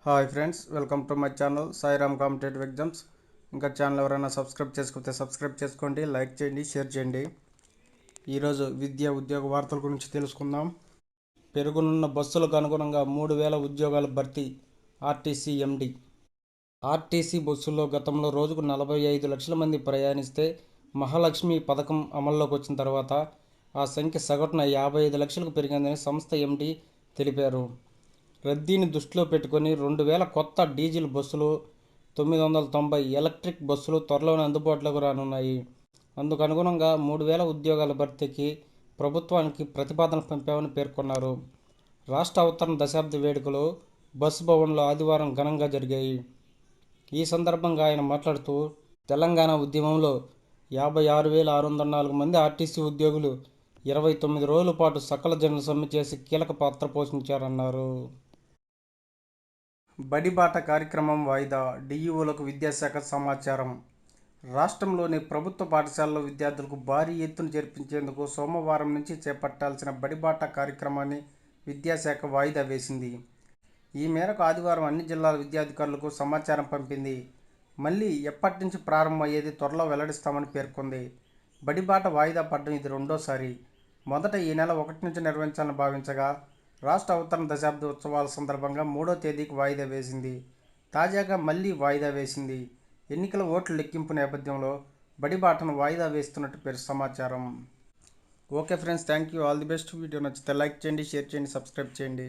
Hi friends, welcome to my channel Sairam competitive exams. ఇంకా channel ఎవరైనా subscribe చేసుకుంటే subscribe చేసుకోండి, లైక్ చేయండి, షేర్ చేయండి. ఈరోజు విద్యా ఉద్యోగ వార్తల గురించి తెలుసుకుందాం. పెరుగునున్న బస్సులకు అనుగుణంగా 3,000 ఉద్యోగాల భర్తీ. ఆర్టీసీ ఎండి. ఆర్టీసీ బస్సుల్లో గతంలో రోజుకు 45 లక్షల మంది ప్రయాణిస్తే మహాలక్ష్మి పథకం అమల్లోకి వచ్చిన తర్వాత ఆ సంఖ్య సగటున 55 లక్షలకు పెరిగిందని సంస్థ ఎండి తెలిపారు. రద్దీని దృష్టిలో పెట్టుకుని 2,000 కొత్త డీజిల్ బస్సులు, 990 ఎలక్ట్రిక్ బస్సులు త్వరలోనే అందుబాటులోకి రానున్నాయి. అందుకు అనుగుణంగా 3,000 ఉద్యోగాల భర్తీకి ప్రభుత్వానికి ప్రతిపాదన పంపామని పేర్కొన్నారు. రాష్ట్ర అవతరణ దశాబ్ది వేడుకలు బస్ భవన్లో ఆదివారం ఘనంగా జరిగాయి. ఈ సందర్భంగా ఆయన మాట్లాడుతూ, తెలంగాణ ఉద్యమంలో 56,604 మంది ఆర్టీసీ ఉద్యోగులు 29 రోజుల పాటు సకల జనుల సమ్మె చేసి కీలక పాత్ర పోషించారన్నారు. బడిబాట కార్యక్రమం వాయిదా. డిఈఓలకు విద్యాశాఖ సమాచారం. రాష్ట్రంలోని ప్రభుత్వ పాఠశాలలో విద్యార్థులకు భారీ ఎత్తున చేర్పించేందుకు సోమవారం నుంచి చేపట్టాల్సిన బడిబాట కార్యక్రమాన్ని విద్యాశాఖ వాయిదా వేసింది. ఈ మేరకు ఆదివారం అన్ని జిల్లాల విద్యాధికారులకు సమాచారం పంపింది. మళ్లీ ఎప్పటి నుంచి ప్రారంభమయ్యేది త్వరలో వెల్లడిస్తామని పేర్కొంది. బడిబాట వాయిదా పడడం ఇది రెండోసారి. మొదట ఈ నెల 1 నుంచి నిర్వహించాలని భావించగా రాష్ట్ర అవతరణ దశాబ్ది ఉత్సవాల సందర్భంగా 3వ తేదీకి వాయిదా వేసింది. తాజాగా మళ్లీ వాయిదా వేసింది. ఎన్నికల ఓట్ల లెక్కింపు నేపథ్యంలో బడిబాటను వాయిదా వేస్తున్నట్టు సమాచారం. Okay friends, thank you, all the best. Video నచ్చితే లైక్ చేయండి, షేర్ చేయండి, సబ్స్క్రైబ్ చేయండి.